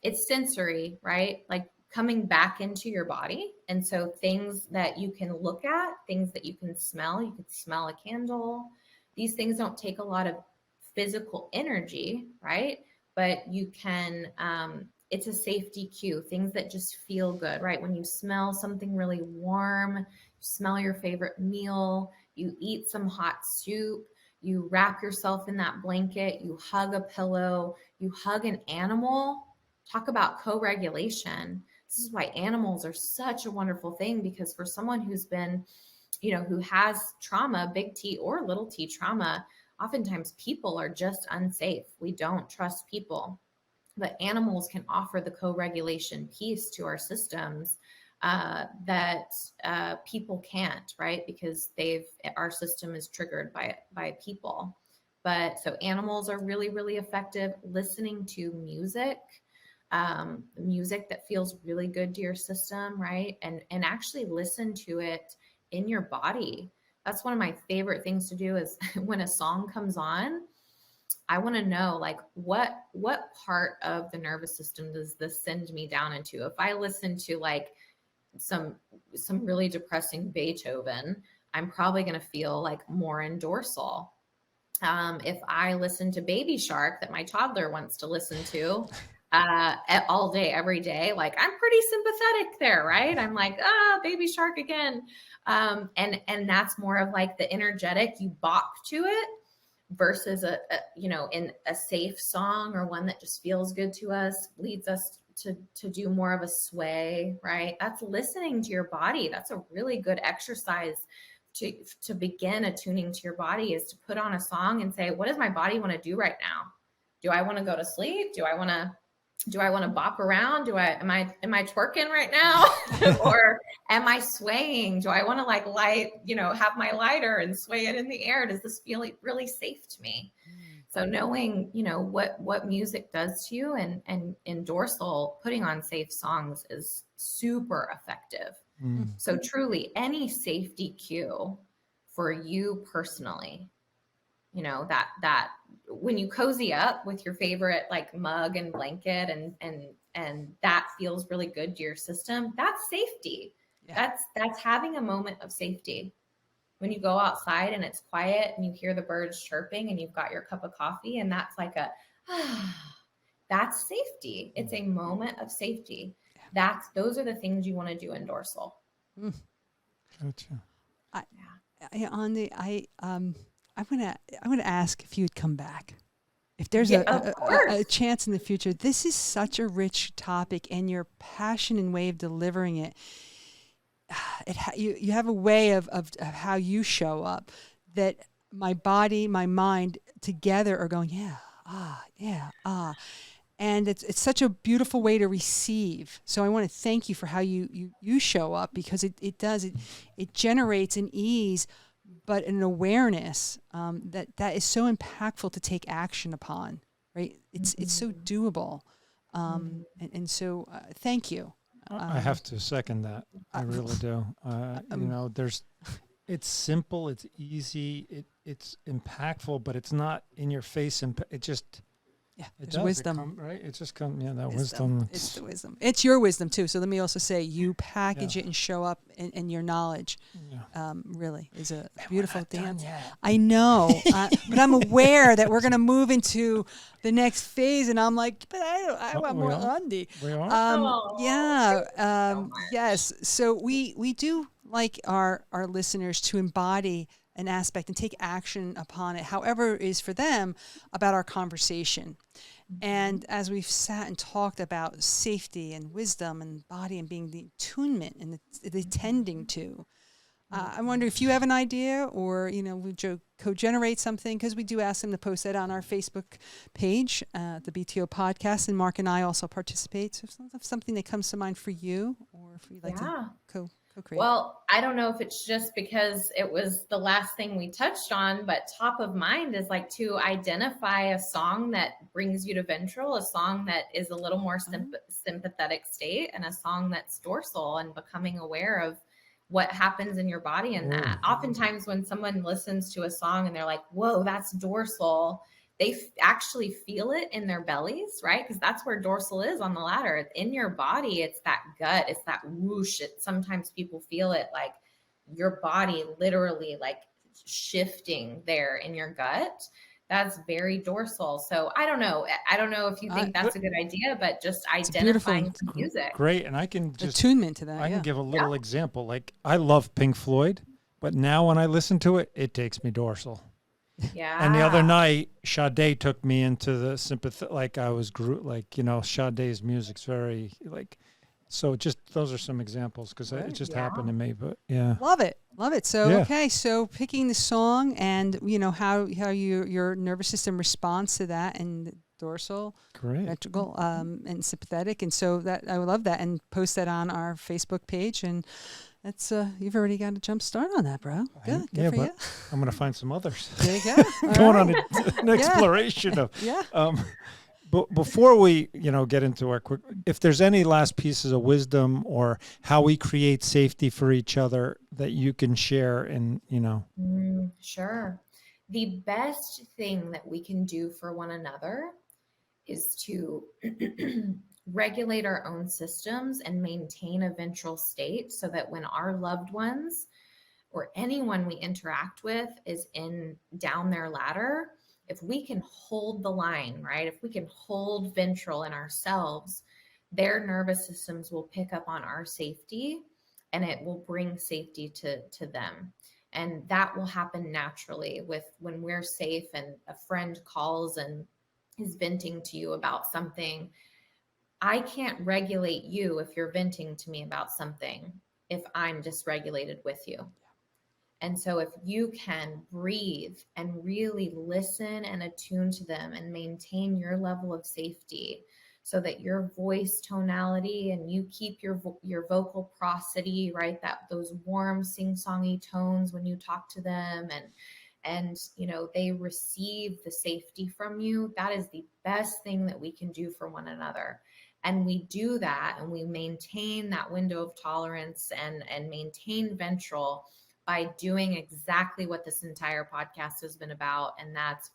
It's sensory, right? Like coming back into your body. And so things that you can look at, things that you can smell a candle. These things don't take a lot of physical energy, right? But you can, it's a safety cue, things that just feel good, right? When you smell something really warm, you smell your favorite meal, you eat some hot soup, you wrap yourself in that blanket, you hug a pillow, you hug an animal. Talk about co-regulation. This is why animals are such a wonderful thing, because for someone who's been, who has trauma, big T or little t trauma, oftentimes people are just unsafe. We don't trust people, but animals can offer the co-regulation piece to our systems that people can't, right? Because our system is triggered by people. But so animals are really, really effective. Listening to music that feels really good to your system, right? And actually listen to it in your body. That's one of my favorite things to do is when a song comes on, I want to know like what part of the nervous system does this send me down into? If I listen to like some really depressing Beethoven, I'm probably going to feel like more in dorsal. If I listen to Baby Shark that my toddler wants to listen to, all day, every day. Like, I'm pretty sympathetic there, right? I'm like, baby shark again. And that's more of like the energetic, you bop to it versus in a safe song or one that just feels good to us, leads us to do more of a sway, right? That's listening to your body. That's a really good exercise to begin attuning to your body, is to put on a song and say, what does my body want to do right now? Do I want to go to sleep? Do I want to bop around? Am I twerking right now? Or am I swaying? Do I want to like have my lighter and sway it in the air? Does this feel really safe to me? So knowing, what music does to you, and in dorsal, putting on safe songs is super effective. So truly, any safety cue for you personally, that when you cozy up with your favorite like mug and blanket and that feels really good to your system, that's safety. Yeah. That's having a moment of safety. When you go outside and it's quiet and you hear the birds chirping and you've got your cup of coffee, and that's like that's safety. It's a moment of safety. Those are the things you want to do in dorsal. Gotcha. Andi, I'm gonna ask if you'd come back. If there's a chance in the future. This is such a rich topic, and your passion and way of delivering it. You have a way of how you show up that my body, my mind together are going, and it's such a beautiful way to receive. So I want to thank you for how you show up, because it generates an ease, but an awareness that is so impactful to take action upon. Right? It's so doable, and so thank you. I have to second that. I really do. It's simple, it's easy, it's impactful, but it's not in your face. It just, it's wisdom, right? It just comes, that wisdom. It's the wisdom. It's your wisdom too. So let me also say, you package it and show up in your knowledge. Really is a beautiful dance. I know, but I'm aware that we're going to move into the next phase, and I'm like, but I want more Andi. We are. Yes. So we do like our listeners to embody an aspect and take action upon it, however it is for them, about our conversation. And as we've sat and talked about safety and wisdom and body and being the attunement and the tending to, I wonder if you have an idea, or we co-generate something, because we do ask them to post that on our Facebook page, the BTO podcast, and Mark and I also participate. So if something that comes to mind for you, or if you'd like to co-create. Well, I don't know if it's just because it was the last thing we touched on, but top of mind is like to identify a song that brings you to ventral, a song that is a little more sympathetic state, and a song that's dorsal, and becoming aware of what happens in your body in that. Oftentimes when someone listens to a song and they're like, whoa, that's dorsal, they actually feel it in their bellies, right? Because that's where dorsal is on the ladder. In your body, it's that gut, it's that whoosh. Sometimes people feel it like your body literally like shifting there in your gut. That's very dorsal. So I don't know. I don't know if you think that's a good idea, but just identifying the music. Great. And I can just attunement to that. I can give a little example. Like, I love Pink Floyd, but now when I listen to it, it takes me dorsal. Yeah. And the other night, Sade took me into the sympathy. Like, I was Sade's music's very so just those are some examples, because it just happened to me. But love it. So okay, so picking the song, and how your nervous system responds to that, and dorsal, ventral, and sympathetic, and so that I would love that, and post that on our Facebook page, and that's you've already got a jump start on that, bro. Good for you. I'm gonna find some others. There you go. Going on an exploration of But before we, get into our quick, if there's any last pieces of wisdom or how we create safety for each other that you can share, and Sure. The best thing that we can do for one another is to regulate our own systems and maintain a ventral state, so that when our loved ones or anyone we interact with is down their ladder, if we can hold the line, right? If we can hold ventral in ourselves, their nervous systems will pick up on our safety and it will bring safety to them. And that will happen naturally with when we're safe and a friend calls and is venting to you about something. I can't regulate you if you're venting to me about something if I'm dysregulated with you. And so if you can breathe and really listen and attune to them and maintain your level of safety so that your voice tonality and you keep your vocal prosody, right? That those warm sing-songy tones when you talk to them and you know, they receive the safety from you. That is the best thing that we can do for one another. And we do that and we maintain that window of tolerance and maintain ventral by doing exactly what this entire podcast has been about, and that's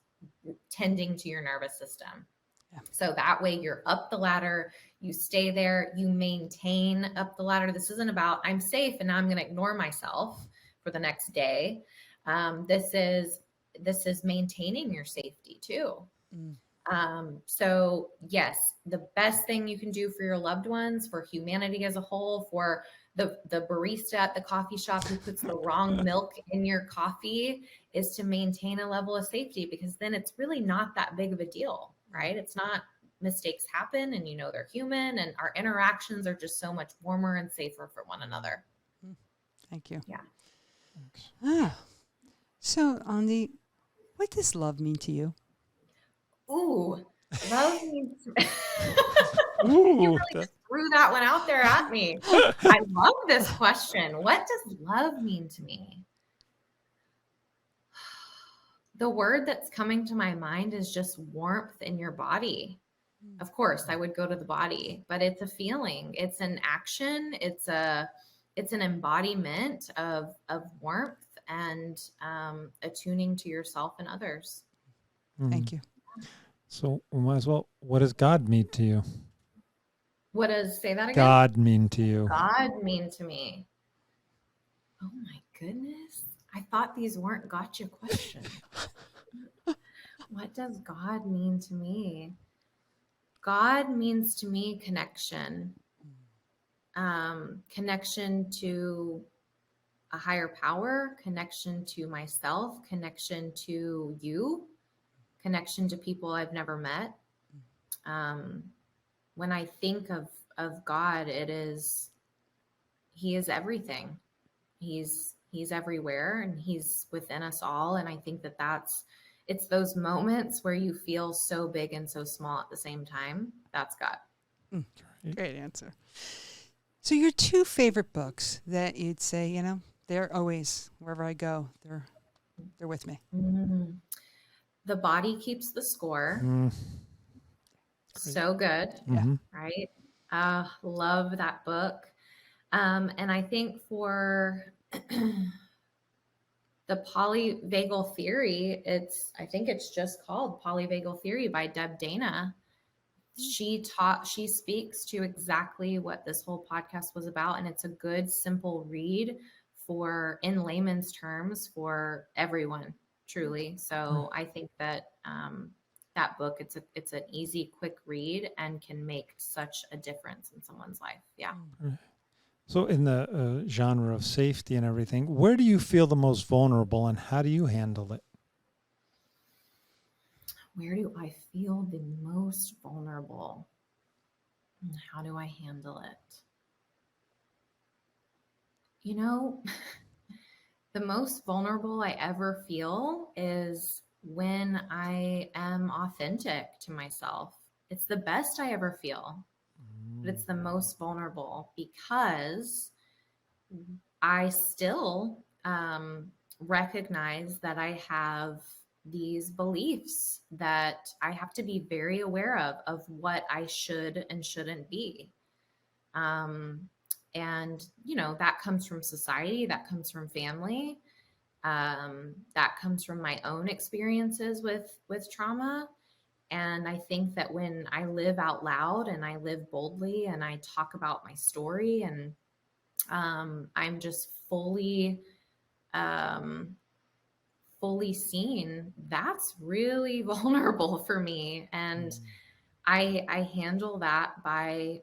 tending to your nervous system. Yeah. So that way you're up the ladder, you stay there, you maintain up the ladder. This isn't about I'm safe and now I'm going to ignore myself for the next day. This is maintaining your safety too. So yes, the best thing you can do for your loved ones, for humanity as a whole, for the barista at the coffee shop who puts the wrong milk in your coffee, is to maintain a level of safety, because then it's really not that big of a deal, right? It's not, mistakes happen and you know they're human, and our interactions are just so much warmer and safer for one another. Thank you. Yeah. So Andi, what does love mean to you? Ooh, love means Ooh, you really just threw that one out there at me. I love this question. What does love mean to me? The word that's coming to my mind is just warmth in your body. Of course, I would go to the body, but it's a feeling, it's an action, it's an embodiment of warmth and attuning to yourself and others. Thank you. So we might as well, what does God mean to you? What does, say that again? God mean to you? God mean to me? Oh my goodness. I thought these weren't gotcha questions. What does God mean to me? God means to me connection. Connection to a higher power, connection to myself, connection to you, connection to people I've never met. When I think of God, He is everything. He's everywhere and He's within us all. And I think it's those moments where you feel so big and so small at the same time. That's God. Great answer. So your two favorite books that you'd say, you know, they're always, wherever I go, they're with me. The Body Keeps the Score. So good. Yeah. Right. Love that book. And I think for the polyvagal theory, I think it's just called Polyvagal Theory by Deb Dana. She speaks to exactly what this whole podcast was about. And it's a good, simple read in layman's terms, for everyone, truly. So I think that, that book, it's an easy, quick read and can make such a difference in someone's life. Yeah. So in the genre of safety and everything, where do you feel the most vulnerable and how do you handle it? Where do I feel the most vulnerable? How do I handle it? You know, the most vulnerable I ever feel is when I am authentic to myself. It's the best I ever feel, but it's the most vulnerable because I still recognize that I have these beliefs that I have to be very aware of what I should and shouldn't be. And, you know, that comes from society, that comes from family, that comes from my own experiences with trauma. And I think that when I live out loud and I live boldly and I talk about my story and I'm just fully fully seen, that's really vulnerable for me. And I handle that by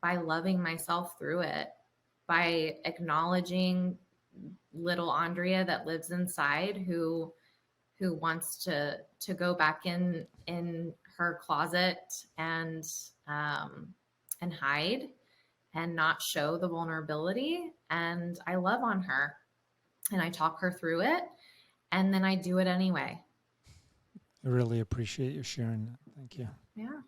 loving myself through it, by acknowledging little Andrea that lives inside who wants to go back in her closet and hide and not show the vulnerability. And I love on her and I talk her through it, and then I do it anyway. I really appreciate you sharing that. Thank you. Yeah.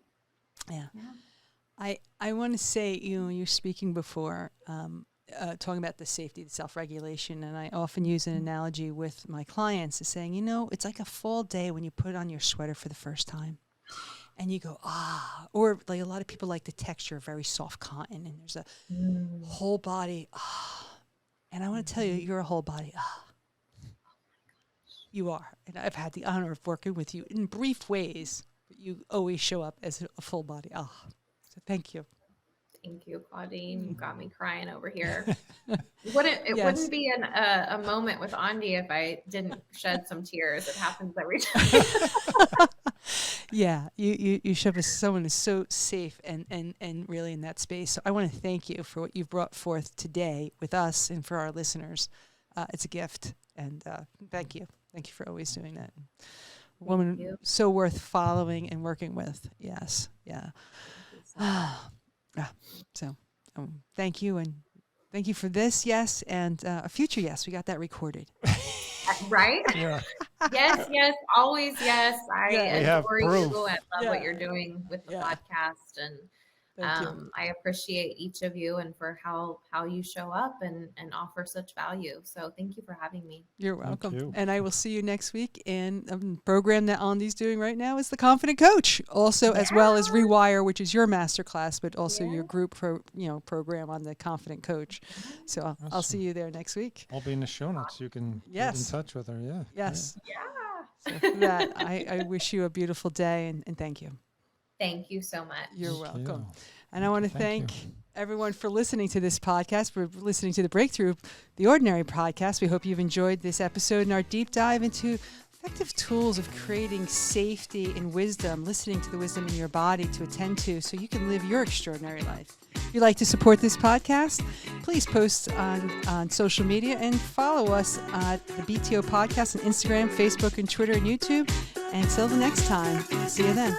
I want to say, you're speaking before, talking about the safety, the self-regulation, and I often use an analogy with my clients as saying, it's like a fall day when you put on your sweater for the first time. And you go, or like a lot of people like the texture of very soft cotton, and there's a whole body, And I want to tell you, you're a whole body, You are. And I've had the honor of working with you in brief ways, but you always show up as a full body. So thank you. Thank you, Claudine. You got me crying over here. It wouldn't be a moment with Andi if I didn't shed some tears. It happens every time. Yeah, you show us someone who's so safe and really in that space. So I want to thank you for what you've brought forth today with us and for our listeners. It's a gift, and thank you. Thank you for always doing that. A woman so worth following and working with. Yes, yeah. So thank you, and thank you for this yes and a future yes. We got that recorded. Right? Yeah. Yes, always yes. I adore you and love what you're doing with the podcast, and I appreciate each of you and for how you show up and offer such value. So thank you for having me. You're welcome. You. And I will see you next week. And a program that Andi's doing right now is the Confident Coach, also as well as Rewire, which is your masterclass, but also your group program on the Confident Coach. So Awesome. I'll see you there next week. I'll be in the show notes. You can get in touch with her. Yeah. Yes. Yeah. So for that, I wish you a beautiful day and thank you. Thank you so much. You're welcome. And I want to thank everyone for listening to this podcast, for listening to the Breakthrough, the Ordinary podcast. We hope you've enjoyed this episode and our deep dive into effective tools of creating safety and wisdom, listening to the wisdom in your body to attend to so you can live your extraordinary life. If you'd like to support this podcast, please post on social media and follow us at the BTO Podcast on Instagram, Facebook, and Twitter and YouTube. And until the next time, see you then.